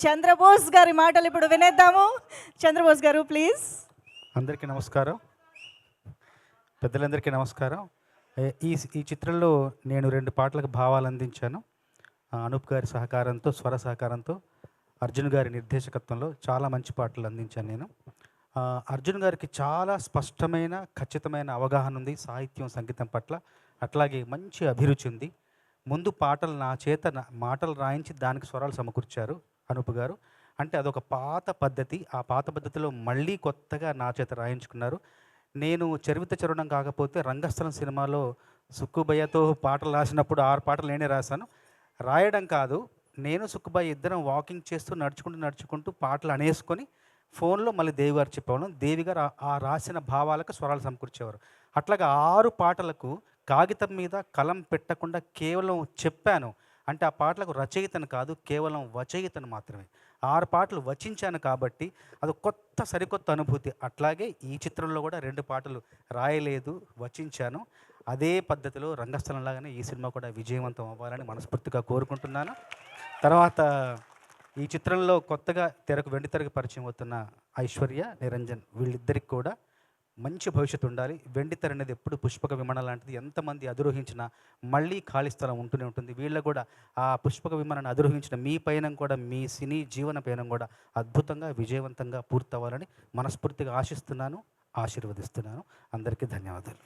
చంద్రబోస్ గారి మాటలు ఇప్పుడు వినేద్దాము. చంద్రబోస్ గారు ప్లీజ్. అందరికీ నమస్కారం, పెద్దలందరికీ నమస్కారం. ఈ ఈ చిత్రంలో నేను 2 పాటలకు భావాలు అందించాను. అనూప్ గారి సహకారంతో, స్వర సహకారంతో, అర్జున్ గారి నిర్దేశకత్వంలో చాలా మంచి పాటలు అందించాను నేను. అర్జున్ గారికి చాలా స్పష్టమైన, ఖచ్చితమైన అవగాహన ఉంది సాహిత్యం, సంగీతం పట్ల. అట్లాగే మంచి అభిరుచి ఉంది. ముందు పాటలు నా చేత మాటలు రాయించి దానికి స్వరాలు సమకూర్చారు అనూప్ గారు. అంటే అదొక పాత పద్ధతి. ఆ పాత పద్ధతిలో మళ్ళీ కొత్తగా నా చేత రాయించుకున్నారు. నేను చరివిత చరణం కాకపోతే రంగస్థలం సినిమాలో సుక్కుభయ్యతో పాటలు రాసినప్పుడు 6 పాటలు నేనే రాశాను. రాయడం కాదు, నేను సుక్కుభయ్య ఇద్దరం వాకింగ్ చేస్తూ నడుచుకుంటూ పాటలు అనేసుకొని ఫోన్లో మళ్ళీ దేవి గారు చెప్పేవాళ్ళం. దేవి గారు ఆ రాసిన భావాలకు స్వరాలు సమకూర్చేవారు. అట్లాగా 6 పాటలకు కాగితం మీద కలం పెట్టకుండా కేవలం చెప్పాను. అంటే ఆ పాటలకు రచయితను కాదు, కేవలం వచయితను మాత్రమే. 6 పాటలు వచించాను కాబట్టి అది కొత్త, సరికొత్త అనుభూతి. అట్లాగే ఈ చిత్రంలో కూడా 2 పాటలు రాయలేదు, వచించాను. అదే పద్ధతిలో రంగస్థలంలాగానే ఈ సినిమా కూడా విజయవంతం అవ్వాలని మనస్ఫూర్తిగా కోరుకుంటున్నాను. తర్వాత ఈ చిత్రంలో కొత్తగా వెండితెరకు పరిచయం అవుతున్న ఐశ్వర్య, నిరంజన్, వీళ్ళిద్దరికి కూడా మంచి భవిష్యత్తు ఉండాలి. వెండితెర అనేది ఎప్పుడు పుష్పక విమానం లాంటిది. ఎంతమంది అధిరోహించినా మళ్ళీ ఖాళీ స్థలం ఉంటూనే ఉంటుంది. వీళ్ళకు కూడా ఆ పుష్పక విమానాన్ని అధిరోహించిన మీ పయనం కూడా, మీ సినీ జీవన పయనం కూడా అద్భుతంగా, విజయవంతంగా పూర్తవ్వాలని మనస్ఫూర్తిగా ఆశిస్తున్నాను, ఆశీర్వదిస్తున్నాను. అందరికీ ధన్యవాదాలు.